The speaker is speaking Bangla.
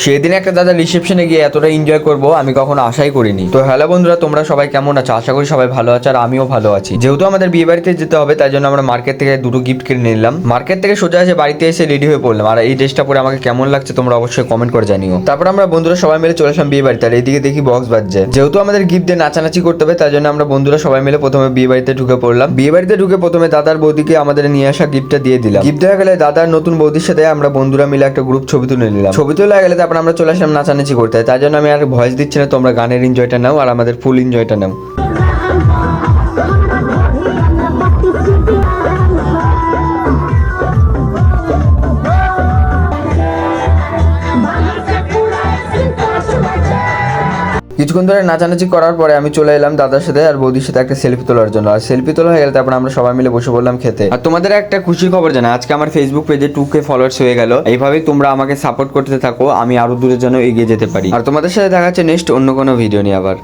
সেদিন একটা দাদা রিসেপশনে গিয়ে এতটা এনজয় করবো আমি কখনো আশাই করিনি। তো হ্যালো বন্ধুরা, তোমরা সবাই কেমন আছো? আশা করি সবাই ভালো আছো আর আমিও ভালো আছি। যেহেতু আমাদের বিয়ে বাড়িতে যেতে হবে তাই জন্য আমরা মার্কেট থেকে দুটো গিফট কিনে নিলাম। মার্কেট থেকে সোজা এসে বাড়িতে এসে রেডি হয়ে পড়লাম। আর এই ড্রেসটা পরে আমাকে কেমন লাগছে তোমরা অবশ্যই কমেন্ট করে জানিও। তারপর আমরা বন্ধুরা সবাই মিলে চলে আসলাম বিয়ে বাড়িতে। আর এইদিকে দেখি বক্স বাজছে। যেহেতু আমাদের গিফট দিয়ে নাচানাচি করতে হবে তাই জন্য আমরা বন্ধুরা সবাই মিলে প্রথমে বিয়ে বাড়িতে ঢুকে পড়লাম। বিয়ে বাড়িতে ঢুকে প্রথমে দাদার বৌদিকে আমাদের নিয়ে আসা গিফটটা দিয়ে দিলাম। গিফট দেওয়া গেলে দাদার নতুন বৌদির সাথে আমরা বন্ধুরা মিলে একটা গ্রুপ ছবি তুলে নিলাম। ছবি তোলা গেলে তারপর আমরা চলে আসলাম নাচানাচি করতে। তাই জন্য আমি আর ভয়েস দিচ্ছি না, তোমরা গানের এনজয়টা নাও আর আমাদের ফুল এনজয়টা নাও। কিছুক্ষণ ধরে নাচানাচি করার পরে আমি চলে এলাম দাদার সাথে আর বৌদির সাথে একটা সেলফি তোলার জন্য। আর সেলফি তোলা হয়ে গেলে তারপর আমরা সবাই মিলে বসে বললাম খেতে। আর তোমাদের একটা খুশির খবর জানা, আজকে আমার ফেসবুক পেজে 2K ফলোয়ার্স হয়ে গেল। এইভাবেই তোমরা আমাকে সাপোর্ট করতে থাকো, আমি আরো দূরের জন্য এগিয়ে যেতে পারি। আর তোমাদের সাথে দেখা হচ্ছে নেক্সট অন্য কোনো ভিডিও নিয়ে আবার।